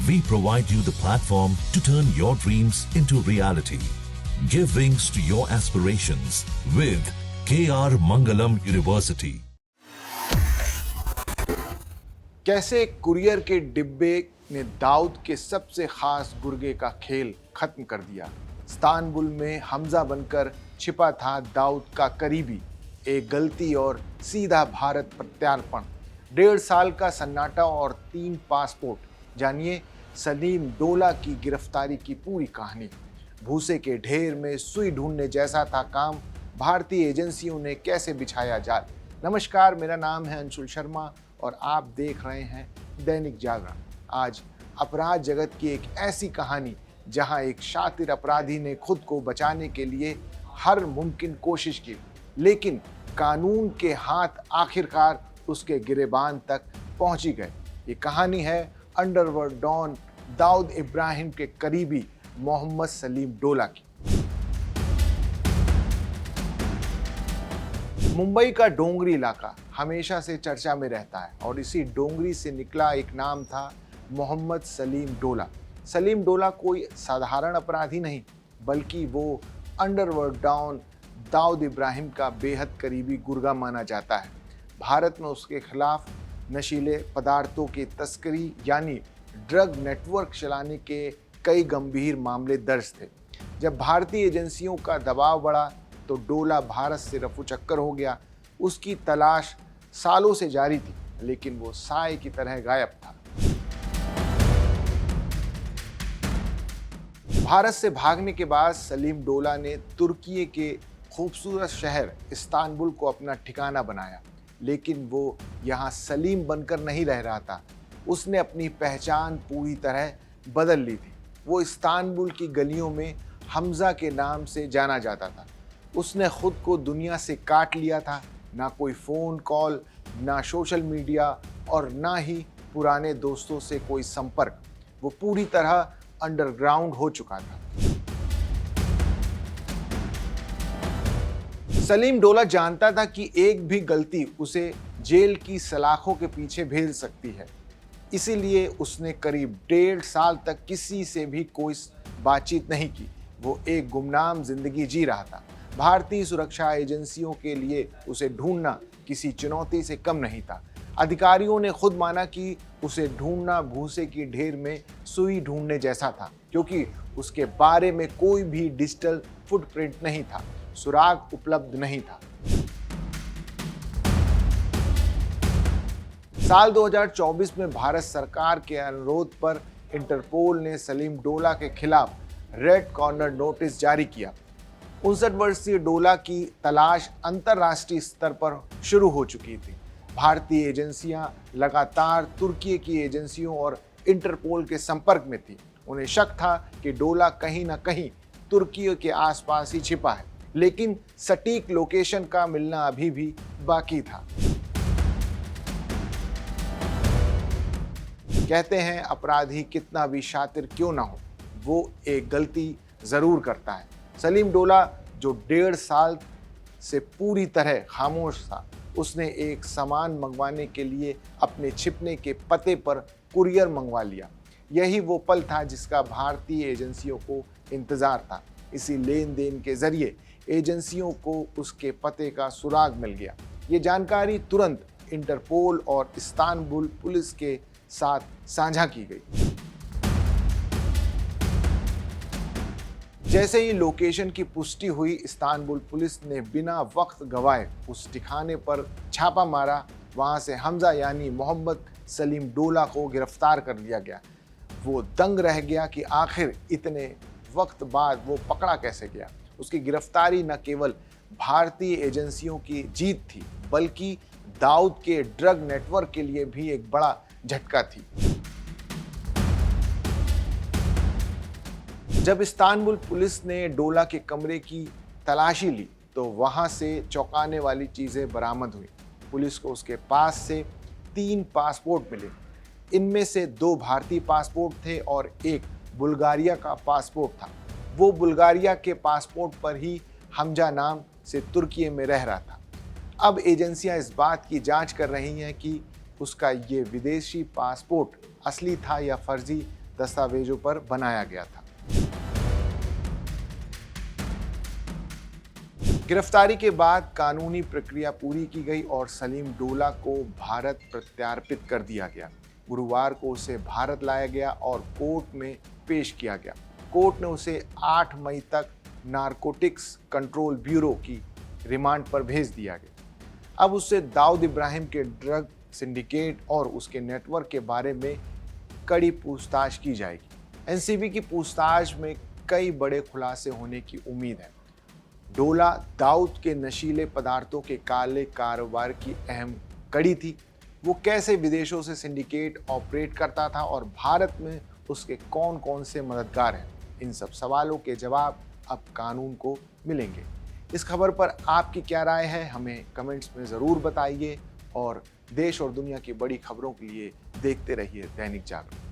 We provide you the platform to turn your dreams into reality. Give wings to your aspirations with KR Mangalam University. कैसे courier के डिब्बे ने दाऊद के सबसे खास गुर्गे का खेल खत्म कर दिया। इस्तांबुल में हमजा बनकर छिपा था दाऊद का करीबी। एक गलती और सीधा भारत प्रत्यार्पण। 1.5 साल का सन्नाटा और 3 पासपोर्ट। जानिए सलीम डोला की गिरफ्तारी की पूरी कहानी। भूसे के ढेर में सुई ढूंढने जैसा था काम। भारतीय एजेंसियों ने कैसे बिछाया जाल। नमस्कार, मेरा नाम है अंशुल शर्मा और आप देख रहे हैं दैनिक जागरण। आज अपराध जगत की एक ऐसी कहानी जहां एक शातिर अपराधी ने खुद को बचाने के लिए हर मुमकिन कोशिश की, लेकिन कानून के हाथ आखिरकार उसके गिरेबान तक पहुंची गए। ये कहानी है अंडरवर्ल्ड डॉन दाऊद इब्राहिम के करीबी मोहम्मद सलीम डोला की। मुंबई का डोंगरी इलाका हमेशा से चर्चा में रहता है और इसी डोंगरी से निकला एक नाम था मोहम्मद सलीम डोला। सलीम डोला कोई साधारण अपराधी नहीं, बल्कि वो अंडरवर्ल्ड डॉन दाऊद इब्राहिम का बेहद करीबी गुर्गा माना जाता है। भारत में उसके खिलाफ नशीले पदार्थों की तस्करी यानी ड्रग नेटवर्क चलाने के कई गंभीर मामले दर्ज थे। जब भारतीय एजेंसियों का दबाव बढ़ा तो डोला भारत से रफूचक्कर हो गया। उसकी तलाश सालों से जारी थी, लेकिन वो साए की तरह गायब था। भारत से भागने के बाद सलीम डोला ने तुर्की के खूबसूरत शहर इस्तांबुल को अपना ठिकाना बनाया, लेकिन वो यहाँ सलीम बनकर नहीं रह रहा था। उसने अपनी पहचान पूरी तरह बदल ली थी। वो इस्तांबुल की गलियों में हमजा के नाम से जाना जाता था। उसने खुद को दुनिया से काट लिया था। ना कोई फ़ोन कॉल, ना सोशल मीडिया और ना ही पुराने दोस्तों से कोई संपर्क। वो पूरी तरह अंडरग्राउंड हो चुका था। सलीम डोला जानता था कि एक भी गलती उसे जेल की सलाखों के पीछे भेज सकती है। इसीलिए उसने करीब 1.5 साल तक किसी से भी कोई बातचीत नहीं की। वो एक गुमनाम जिंदगी जी रहा था। भारतीय सुरक्षा एजेंसियों के लिए उसे ढूंढना किसी चुनौती से कम नहीं था। अधिकारियों ने खुद माना कि उसे ढूंढना भूसे की ढेर में सुई ढूंढने जैसा था, क्योंकि उसके बारे में कोई भी डिजिटल फुटप्रिंट नहीं था, सुराग उपलब्ध नहीं था। साल 2024 में भारत सरकार के अनुरोध पर इंटरपोल ने सलीम डोला के खिलाफ रेड कॉर्नर नोटिस जारी किया। 59 वर्षीय डोला की तलाश अंतर्राष्ट्रीय स्तर पर शुरू हो चुकी थी। भारतीय एजेंसियां लगातार तुर्की की एजेंसियों और इंटरपोल के संपर्क में थी। उन्हें शक था कि डोला कहीं न कहीं तुर्की के आसपास ही छिपा है, लेकिन सटीक लोकेशन का मिलना अभी भी बाकी था। कहते हैं अपराधी कितना भी शातिर क्यों ना हो, वो एक गलती जरूर करता है। सलीम डोला, जो 1.5 साल से पूरी तरह खामोश था, उसने एक सामान मंगवाने के लिए अपने छिपने के पते पर कुरियर मंगवा लिया। यही वो पल था जिसका भारतीय एजेंसियों को इंतजार था। इसी लेन देन के जरिए एजेंसियों को उसके पते का सुराग मिल गया। ये जानकारी तुरंत इंटरपोल और इस्तांबुल पुलिस के साथ साझा की गई। जैसे ही लोकेशन की पुष्टि हुई, इस्तांबुल पुलिस ने बिना वक्त गवाए उस ठिकाने पर छापा मारा। वहां से हमजा यानी मोहम्मद सलीम डोला को गिरफ्तार कर लिया गया। वो दंग रह गया कि आखिर इतने वक्त बाद वो पकड़ा कैसे गया। उसकी गिरफ्तारी न केवल भारतीय एजेंसियों की जीत थी, बल्कि दाऊद के ड्रग नेटवर्क के लिए भी एक बड़ा झटका थी। जब इस्तांबुल पुलिस ने डोला के कमरे की तलाशी ली तो वहां से चौंकाने वाली चीजें बरामद हुई। पुलिस को उसके पास से 3 पासपोर्ट मिले। इनमें से 2 भारतीय पासपोर्ट थे और एक बुल्गारिया का पासपोर्ट था। वो बुल्गारिया के पासपोर्ट पर ही हमजा नाम से तुर्की में रह रहा था। अब एजेंसियां इस बात की जांच कर रही हैं कि उसका ये विदेशी पासपोर्ट असली था या फर्जी दस्तावेजों पर बनाया गया था। गिरफ्तारी के बाद कानूनी प्रक्रिया पूरी की गई और सलीम डोला को भारत प्रत्यार्पित कर दिया गया। गुरुवार को उसे भारत लाया गया और कोर्ट में पेश किया गया। कोर्ट ने उसे 8 मई तक नारकोटिक्स कंट्रोल ब्यूरो की रिमांड पर भेज दिया गया। अब उससे दाऊद इब्राहिम के ड्रग सिंडिकेट और उसके नेटवर्क के बारे में कड़ी पूछताछ की जाएगी। एनसीबी की पूछताछ में कई बड़े खुलासे होने की उम्मीद है। डोला दाऊद के नशीले पदार्थों के काले कारोबार की अहम कड़ी थी। वो कैसे विदेशों से सिंडिकेट ऑपरेट करता था और भारत में उसके कौन कौन से मददगार हैं, इन सब सवालों के जवाब अब कानून को मिलेंगे। इस खबर पर आपकी क्या राय है, हमें कमेंट्स में ज़रूर बताइए और देश और दुनिया की बड़ी खबरों के लिए देखते रहिए दैनिक जागरण।